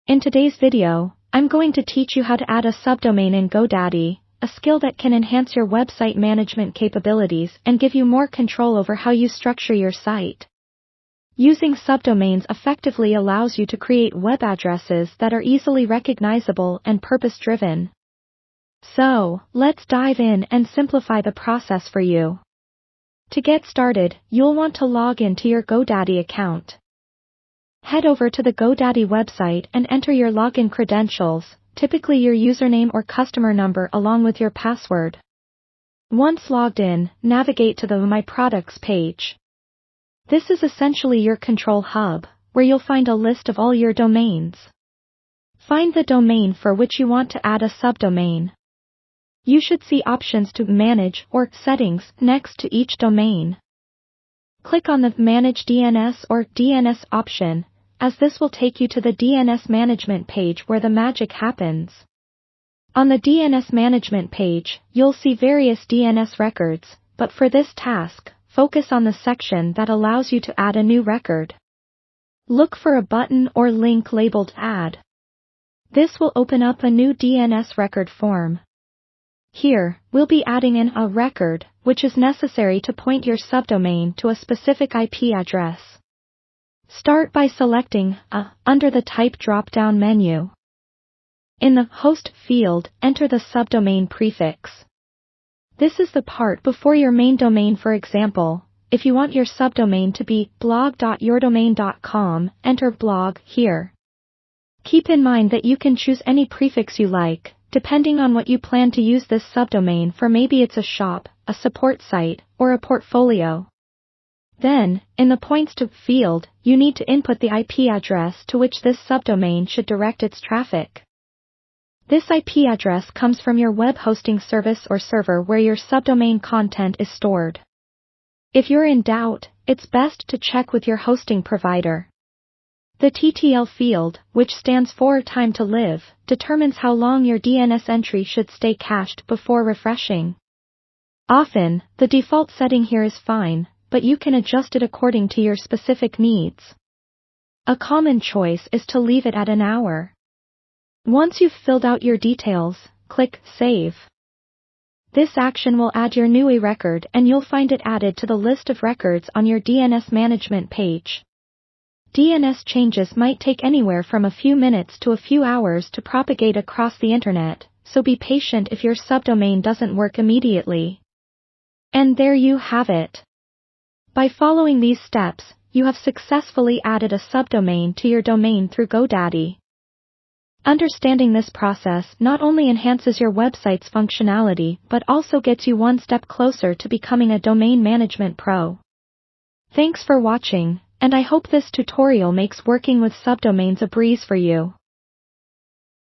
In today's video, I'm going to teach you how to add a subdomain in Godaddy, a skill that can enhance your website management capabilities and give you more control over how you structure your site. Using subdomains effectively allows you to create web addresses that are easily recognizable and purpose-driven. So, let's dive in and simplify the process for you. To get started, you'll want to log into your Godaddy account. Head over to the Godaddy website and enter your login credentials, typically your username or customer number along with your password. Once logged in, navigate to the My Products page. This is essentially your control hub, where you'll find a list of all your domains. Find the domain for which you want to add a subdomain. You should see options to manage or settings next to each domain. Click on the Manage DNS or DNS option, as this will take you to the DNS management page where the magic happens. On the DNS management page, you'll see various DNS records, but for this task, focus on the section that allows you to add a new record. Look for a button or link labeled Add. This will open up a new DNS record form. Here, we'll be adding in a record, which is necessary to point your subdomain to a specific IP address. Start by selecting under the Type drop-down menu. In the Host field, enter the subdomain prefix. This is the part before your main domain. For example, if you want your subdomain to be blog.yourdomain.com, enter blog here. Keep in mind that you can choose any prefix you like, depending on what you plan to use this subdomain for. Maybe it's a shop, a support site, or a portfolio. Then, in the Points to field, you need to input the IP address to which this subdomain should direct its traffic. This IP address comes from your web hosting service or server where your subdomain content is stored. If you're in doubt, it's best to check with your hosting provider. The TTL field, which stands for Time to Live, determines how long your DNS entry should stay cached before refreshing. Often, the default setting here is fine, but you can adjust it according to your specific needs. A common choice is to leave it at an hour. Once you've filled out your details, click Save. This action will add your new record and you'll find it added to the list of records on your DNS management page. DNS changes might take anywhere from a few minutes to a few hours to propagate across the internet, so be patient if your subdomain doesn't work immediately. And there you have it. By following these steps, you have successfully added a subdomain to your domain through Godaddy. Understanding this process not only enhances your website's functionality but also gets you one step closer to becoming a domain management pro. Thanks for watching, and I hope this tutorial makes working with subdomains a breeze for you.